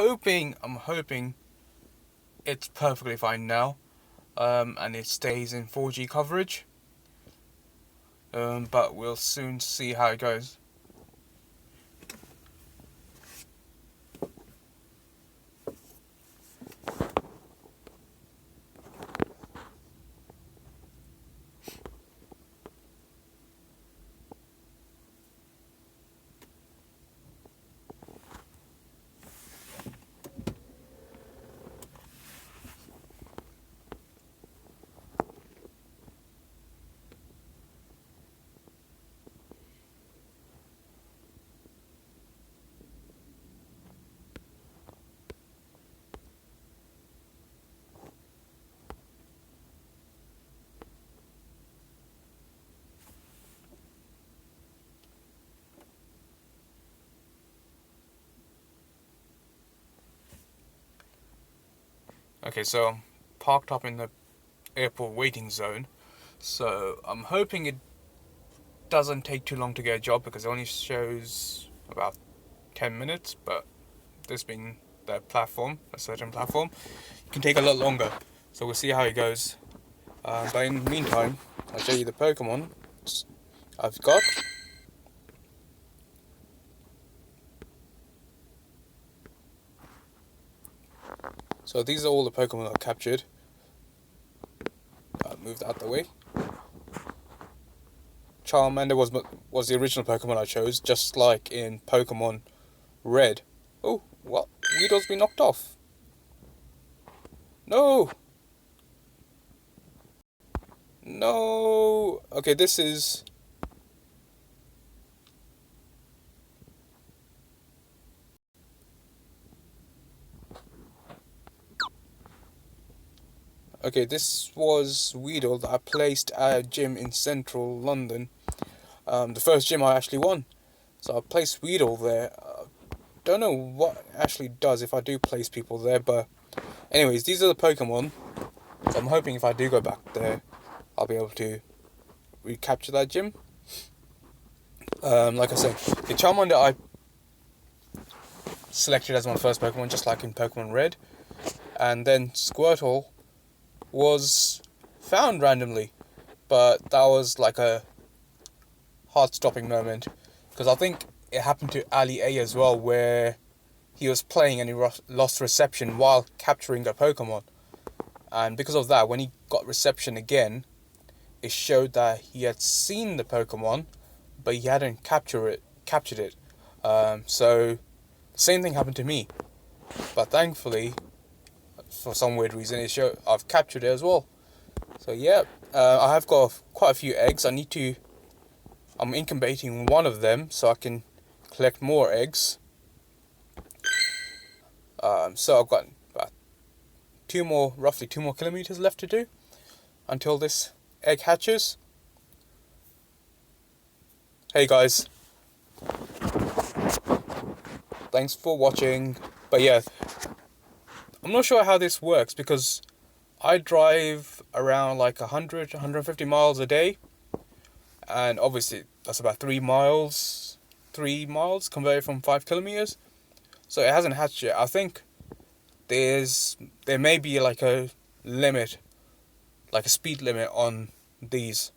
hoping it's perfectly fine now, and it stays in 4G coverage. But we'll soon see how it goes. Okay, so I'm parked up in the airport waiting zone, so I'm hoping it doesn't take too long to get a job because it only shows about 10 minutes, but this being the platform, a certain platform, it can take a lot longer. So we'll see how it goes. But in the meantime, I'll show you the Pokemon I've got. So these are all the Pokemon I've captured. Move that out the way. Charmander was the original Pokemon I chose, just like in Pokemon Red. Oh, what? Weedle's been knocked off. No! No! Okay, this is... Okay, this was Weedle that I placed at a gym in central London. The first gym I actually won. So I placed Weedle there. Don't know what it actually does if I do place people there, but anyways, these are the Pokemon. So I'm hoping if I do go back there, I'll be able to recapture that gym. Like I said, the Charmander I selected as my first Pokemon, just like in Pokemon Red. And then Squirtle was found randomly, but that was like a heart-stopping moment, because I think it happened to Ali A as well, where he was playing and he lost reception while capturing a Pokemon, and because of that, when he got reception again, it showed that he had seen the Pokemon, but he hadn't captured it. So the same thing happened to me, but thankfully, for some weird reason, I've captured it as well. So yeah, I have got quite a few eggs. I'm incubating one of them so I can collect more eggs. So I've got about roughly 2 more kilometers left to do until this egg hatches. Hey guys, thanks for watching. But yeah, I'm not sure how this works because I drive around like 150 miles a day, and obviously that's about 3 miles converted from 5 kilometers. So it hasn't hatched yet. I think there may be like a limit, like a speed limit on these.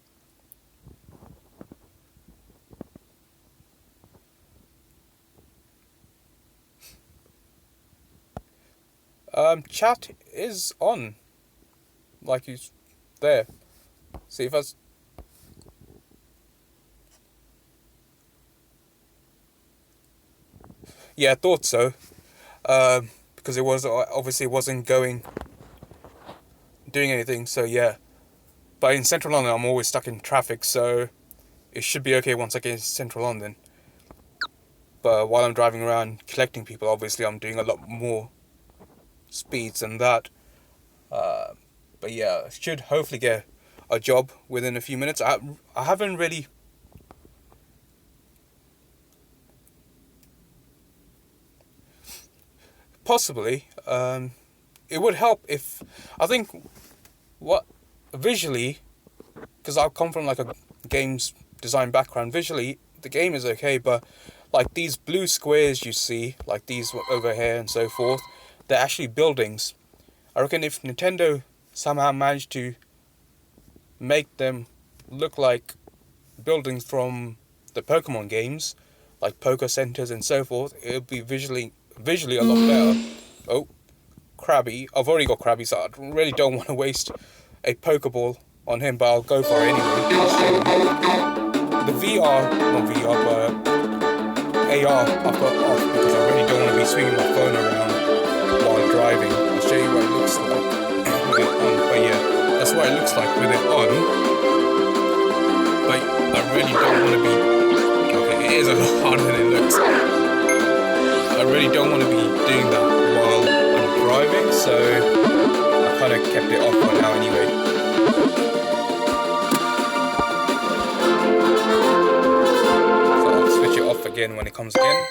Chat is on, like he's there. See if I. Yeah, I thought so. Because it was obviously wasn't doing anything. So yeah, but in central London, I'm always stuck in traffic, so it should be okay once I get into central London. But while I'm driving around collecting people, obviously I'm doing a lot more speeds than that. But yeah, I should hopefully get a job within a few minutes. I haven't really. Possibly. It would help if, I think, visually, because I come from like a games design background, visually the game is okay, but like these blue squares you see, like these over here and so forth, they're actually buildings. I reckon if Nintendo somehow managed to make them look like buildings from the Pokemon games, like Poké Centers and so forth, it would be visually a lot better. Oh, Krabby. I've already got Krabby, so I really don't want to waste a Pokeball on him, but I'll go for it anyway. I'll show you. The VR, not VR, but AR, I've got off because I really don't want to be swinging my phone around while driving. I'll show you what it looks like with it on. But yeah, that's what it looks like with it on. But I really don't want to be... Okay, it is a lot harder than it looks. I really don't want to be doing that while I'm driving, so I kind of kept it off for now anyway. So I'll switch it off again when it comes again.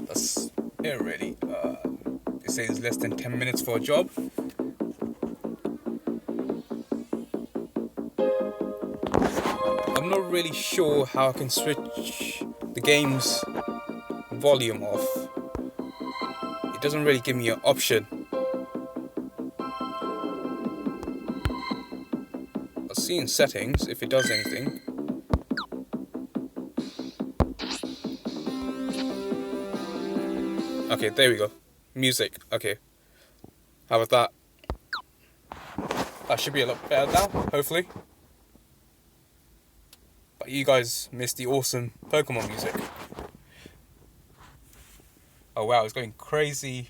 That's it really. It says less than 10 minutes for a job. I'm not really sure how I can switch the game's volume off. It doesn't really give me an option. I'll see in settings if it does anything. Okay, there we go. Music. Okay. How about that? That should be a lot better now, hopefully. But you guys missed the awesome Pokemon music. Oh wow, it's going crazy,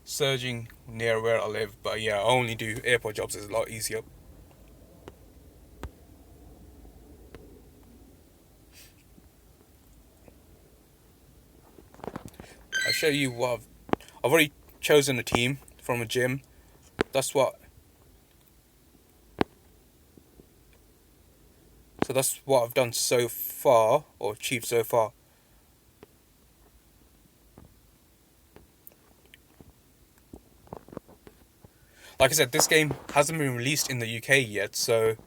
surging near where I live. But yeah, I only do airport jobs, it's a lot easier. I'll show you what I've already chosen a team from a gym. That's what I've done so far, or achieved so far. Like I said, this game hasn't been released in the UK yet, so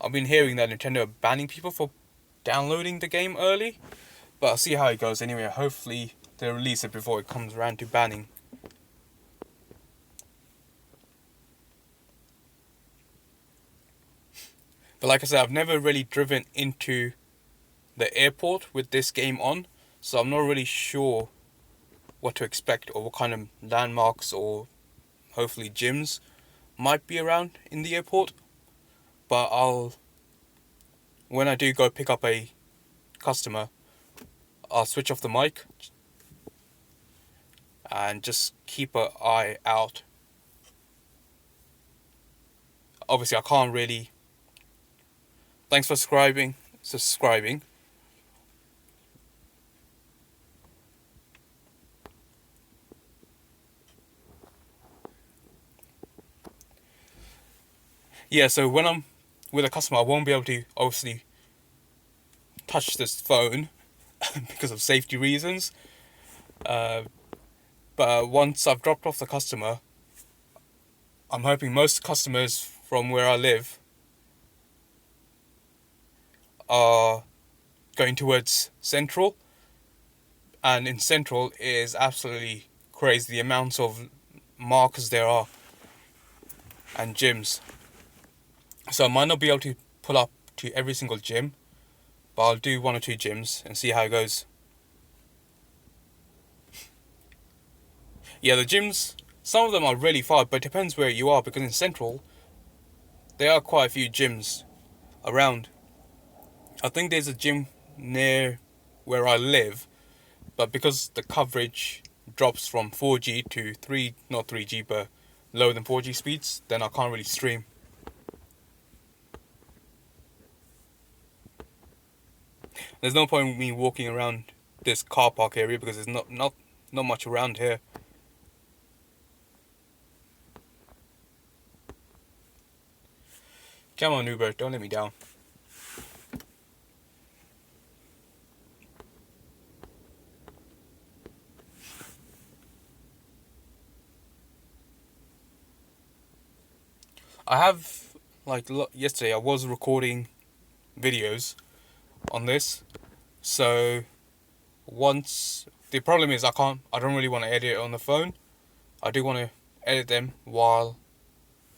I've been hearing that Nintendo are banning people for downloading the game early. But I'll see how it goes anyway. Hopefully they'll release it before it comes around to banning. But like I said, I've never really driven into the airport with this game on, so I'm not really sure what to expect or what kind of landmarks or hopefully gyms might be around in the airport. But when I do go pick up a customer, I'll switch off the mic and just keep an eye out. Obviously I can't really... Thanks for subscribing. Yeah, so when I'm with a customer, I won't be able to obviously touch this phone because of safety reasons. But once I've dropped off the customer, I'm hoping most customers from where I live are going towards Central, and in Central it is absolutely crazy the amounts of markers there are and gyms. So I might not be able to pull up to every single gym, but I'll do 1 or 2 gyms and see how it goes. Yeah, the gyms, some of them are really far, but it depends where you are, because in Central there are quite a few gyms around. I think there's a gym near where I live, but because the coverage drops from 4G to not 3G, but lower than 4G speeds, then I can't really stream. There's no point in me walking around this car park area because there's not much around here. Come on, Uber, don't let me down. I have, like, yesterday I was recording videos on this, so once, the problem is I don't really want to edit it on the phone. I do want to edit them while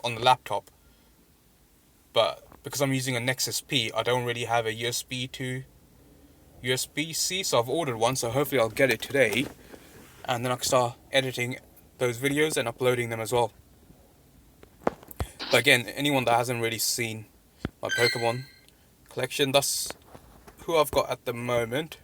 on the laptop, but because I'm using a Nexus P, I don't really have a USB to USB-C, so I've ordered one, so hopefully I'll get it today, and then I can start editing those videos and uploading them as well. But again, anyone that hasn't really seen my Pokemon collection, that's who I've got at the moment.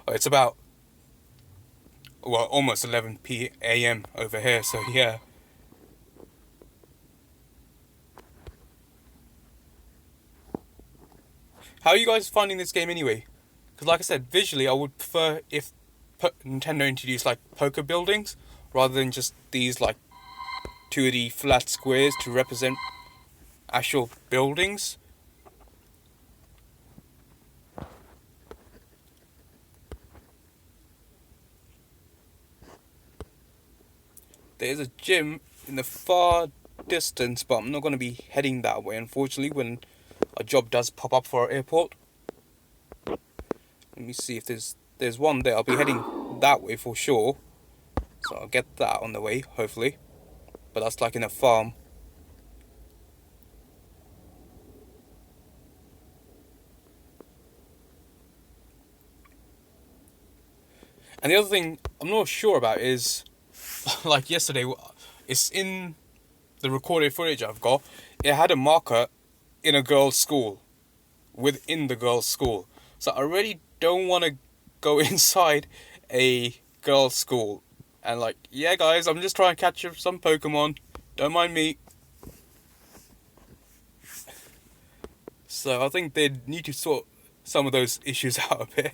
It's about, well, almost 11 p.m. over here, so yeah. How are you guys finding this game anyway? Because like I said, visually I would prefer if Nintendo introduced like poker buildings rather than just these like 2D flat squares to represent actual buildings. There's a gym in the far distance, but I'm not going to be heading that way, unfortunately, when a job does pop up for our airport. Let me see if there's one there. I'll be heading that way for sure. So I'll get that on the way, hopefully. But that's like in a farm. And the other thing I'm not sure about is, like yesterday, it's in the recorded footage I've got, it had a marker in a girls' school, within the girls' school. So I really don't want to go inside a girls' school. And like, yeah guys, I'm just trying to catch some Pokemon, don't mind me. So I think they need to sort some of those issues out a bit.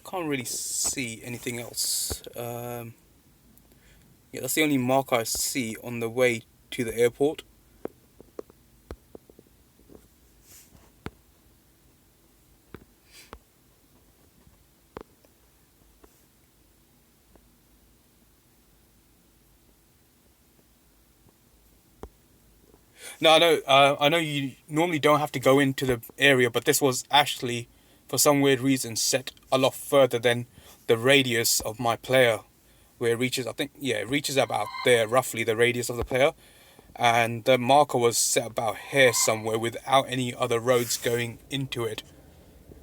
Can't really see anything else. Yeah, that's the only mark I see on the way to the airport. No, I know you normally don't have to go into the area, but this was actually, for some weird reason, set a lot further than the radius of my player, where it reaches, I think, yeah, it reaches about there, roughly the radius of the player, and the marker was set about here somewhere without any other roads going into it,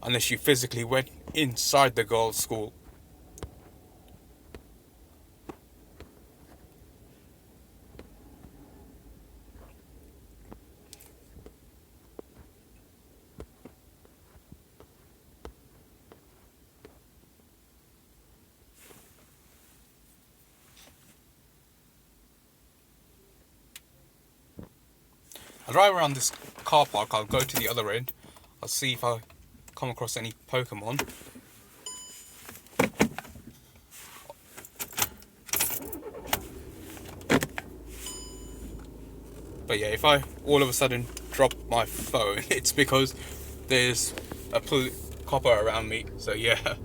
unless you physically went inside the girls' school. I'll drive around this car park, I'll go to the other end, I'll see if I come across any Pokemon. But yeah, if I all of a sudden drop my phone, it's because there's a copper around me, so yeah.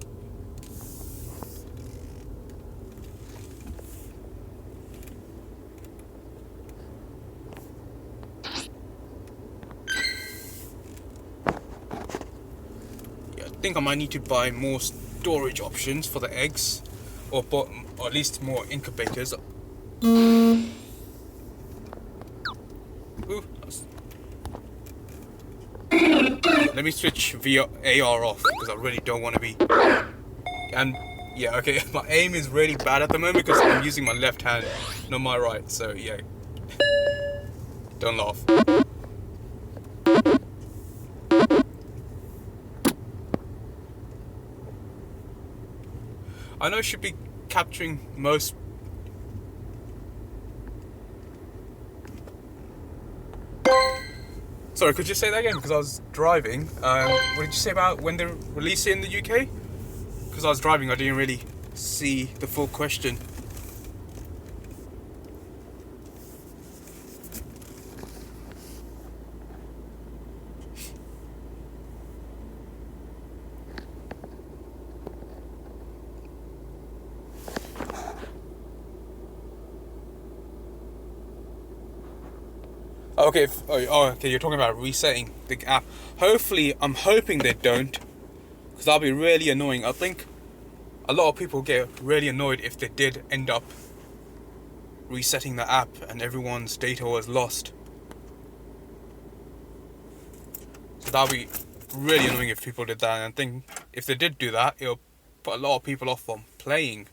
I think I might need to buy more storage options for the eggs, or at least more incubators. Ooh, let me switch AR off because I really don't want to be. And yeah, okay, my aim is really bad at the moment because I'm using my left hand, not my right. So yeah, don't laugh. I know it should be capturing most. Sorry, could you say that again? Because I was driving. What did you say about when they release it in the UK? Because I was driving, I didn't really see the full question. Okay, okay, you're talking about resetting the app. Hopefully, I'm hoping they don't, because that'll be really annoying. I think a lot of people get really annoyed if they did end up resetting the app and everyone's data was lost. So that'll be really annoying if people did that, and I think if they did do that, it'll put a lot of people off from playing.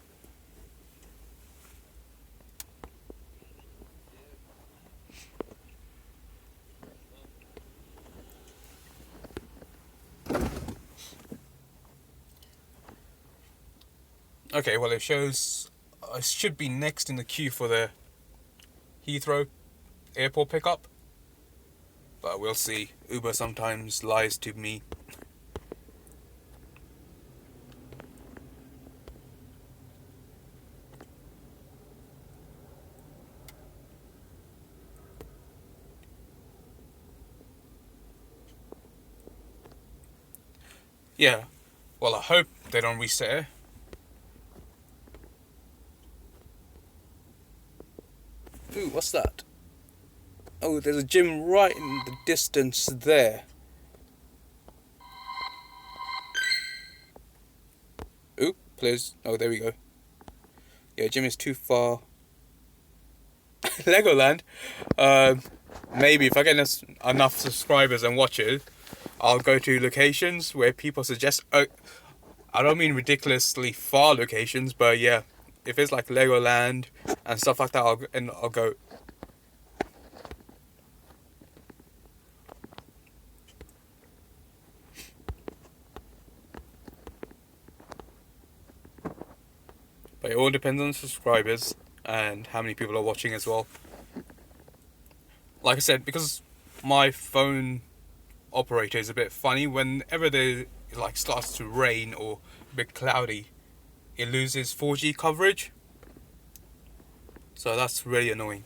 Okay, well, it shows I should be next in the queue for the Heathrow airport pickup, but we'll see. Uber sometimes lies to me. Yeah, well, I hope they don't reset it. Ooh, what's that? Oh, there's a gym right in the distance there. Ooh, please. Oh, there we go. Yeah, gym is too far. Legoland? Maybe if I get enough subscribers and watchers, I'll go to locations where people suggest. I don't mean ridiculously far locations, but yeah, if it's like Legoland and stuff like that, I'll go. But it all depends on subscribers and how many people are watching as well. Like I said, because my phone operator is a bit funny, whenever it like starts to rain or a bit cloudy, it loses 4G coverage. So that's really annoying.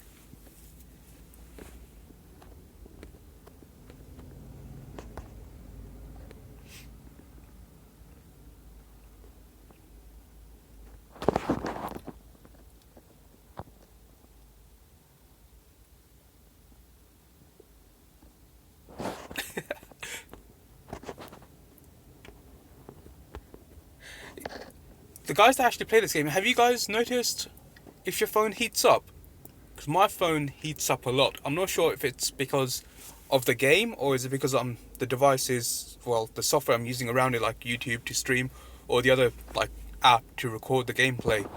The guys that actually play this game, have you guys noticed if your phone heats up? Because my phone heats up a lot. I'm not sure if it's because of the game or is it because the device is, well, the software I'm using around it, like YouTube to stream or the other like app to record the gameplay.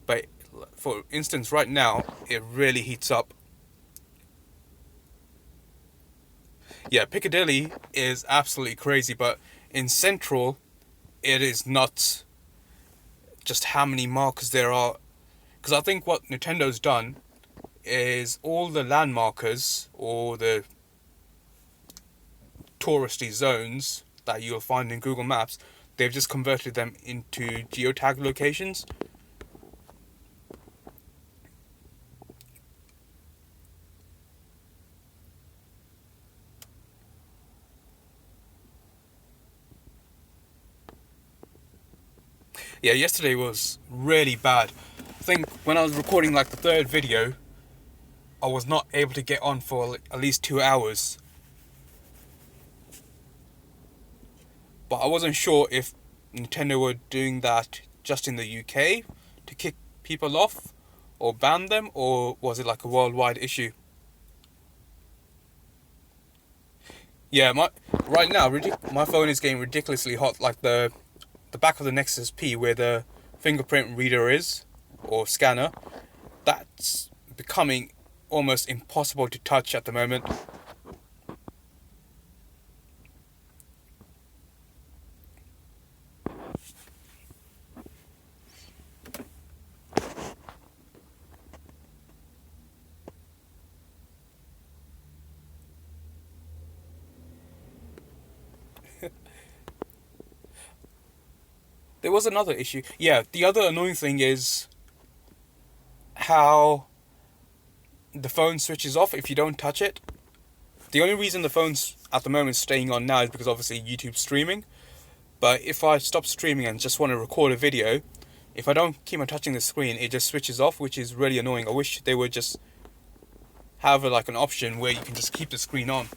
But for instance, right now it really heats up. Yeah, Piccadilly is absolutely crazy, but in Central it is nuts. Just how many markers there are, because I think what Nintendo's done is all the landmarkers or the touristy zones that you'll find in Google Maps, they've just converted them into geotag locations. Yeah, yesterday was really bad. I think when I was recording like the third video, I was not able to get on for at least 2 hours. But I wasn't sure if Nintendo were doing that just in the UK to kick people off or ban them, or was it like a worldwide issue? Yeah, right now my phone is getting ridiculously hot. Like the back of the Nexus P where the fingerprint reader is or scanner, that's becoming almost impossible to touch at the moment. There was another issue. Yeah, the other annoying thing is how the phone switches off if you don't touch it. The only reason the phone's at the moment staying on now is because obviously YouTube's streaming. But if I stop streaming and just want to record a video, if I don't keep on touching the screen, it just switches off, which is really annoying. I wish they would just have like an option where you can just keep the screen on.